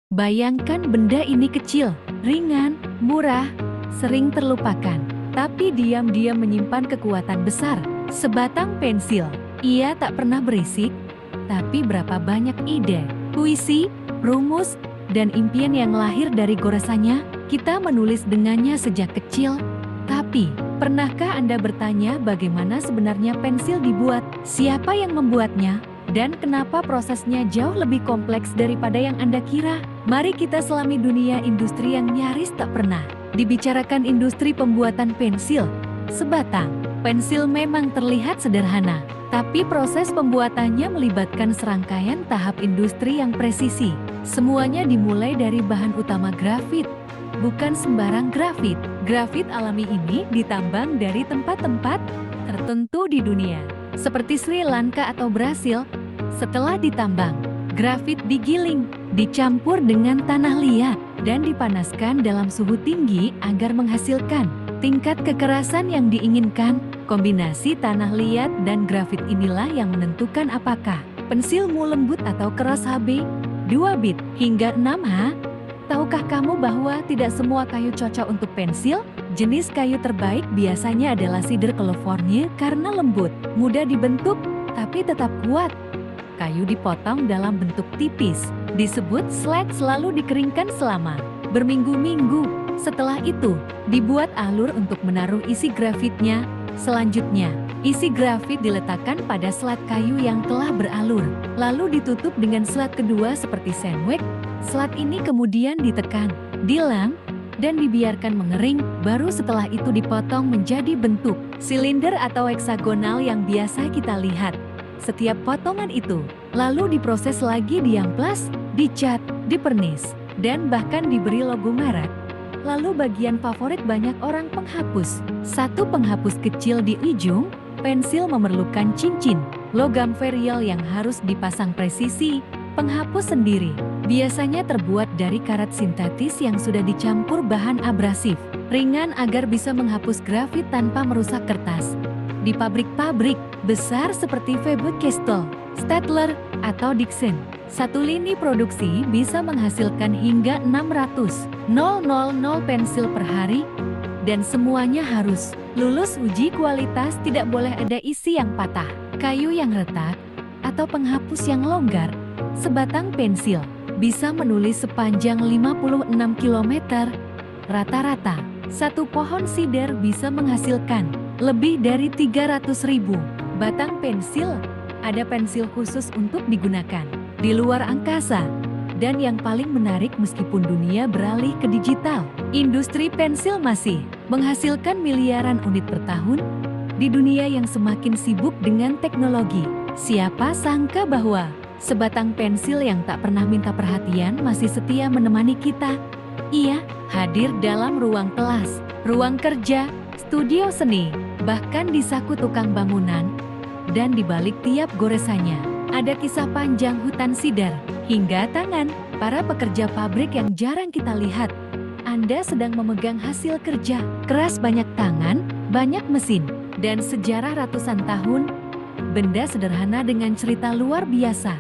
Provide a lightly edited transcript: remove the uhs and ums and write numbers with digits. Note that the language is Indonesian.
Bayangkan benda ini kecil, ringan, murah, sering terlupakan, tapi diam-diam menyimpan kekuatan besar. Sebatang pensil. Ia tak pernah berisik, tapi berapa banyak ide, puisi, rumus, dan impian yang lahir dari goresannya. Kita menulis dengannya sejak kecil. Tapi, pernahkah Anda bertanya bagaimana sebenarnya pensil dibuat? Siapa yang membuatnya? Dan kenapa prosesnya jauh lebih kompleks daripada yang Anda kira? Mari kita selami dunia industri yang nyaris tak pernah dibicarakan. Industri pembuatan pensil. Sebatang pensil memang terlihat sederhana, tapi proses pembuatannya melibatkan serangkaian tahap industri yang presisi. Semuanya dimulai dari bahan utama grafit. Bukan sembarang grafit. Grafit alami ini ditambang dari tempat-tempat tertentu di dunia, seperti Sri Lanka atau Brasil. Setelah ditambang, grafit digiling, dicampur dengan tanah liat, dan dipanaskan dalam suhu tinggi agar menghasilkan tingkat kekerasan yang diinginkan. Kombinasi tanah liat dan grafit inilah yang menentukan apakah pensilmu lembut atau keras HB, 2 bit, hingga 6H. Tahukah kamu bahwa tidak semua kayu cocok untuk pensil? Jenis kayu terbaik biasanya adalah cedar California karena lembut, mudah dibentuk, tapi tetap kuat. Kayu dipotong dalam bentuk tipis, disebut slats, lalu dikeringkan selama berminggu-minggu. Setelah itu, dibuat alur untuk menaruh isi grafitnya. Selanjutnya, isi grafit diletakkan pada slat kayu yang telah beralur, lalu ditutup dengan slat kedua seperti sandwich. Slat ini kemudian ditekan, dilem, dan dibiarkan mengering. Baru setelah itu dipotong menjadi bentuk silinder atau heksagonal yang biasa kita lihat. Setiap potongan itu lalu diproses lagi, diamplas, dicat, dipernis, dan bahkan diberi logo merek. Lalu bagian favorit banyak orang, penghapus. Satu penghapus kecil di ujung pensil memerlukan cincin logam verial yang harus dipasang presisi. Penghapus sendiri biasanya terbuat dari karat sintetis yang sudah dicampur bahan abrasif ringan agar bisa menghapus grafit tanpa merusak kertas. Di pabrik-pabrik besar seperti Faber-Castell, Staedtler, atau Dixon, satu lini produksi bisa menghasilkan hingga 600,000 pensil per hari, dan semuanya harus lulus uji kualitas. Tidak boleh ada isi yang patah, kayu yang retak, atau penghapus yang longgar. Sebatang pensil bisa menulis sepanjang 56 km. Rata-rata, satu pohon cedar bisa menghasilkan lebih dari 300.000 batang pensil. Ada pensil khusus untuk digunakan di luar angkasa. Dan yang paling menarik, meskipun dunia beralih ke digital, industri pensil masih menghasilkan miliaran unit per tahun. Di dunia yang semakin sibuk dengan teknologi, siapa sangka bahwa sebatang pensil yang tak pernah minta perhatian masih setia menemani kita. Ia hadir dalam ruang kelas, ruang kerja, studio seni, bahkan di saku tukang bangunan. Dan di balik tiap goresannya, ada kisah panjang hutan sidar, hingga tangan para pekerja pabrik yang jarang kita lihat. Anda sedang memegang hasil kerja keras banyak tangan, banyak mesin, dan sejarah ratusan tahun. Benda sederhana dengan cerita luar biasa.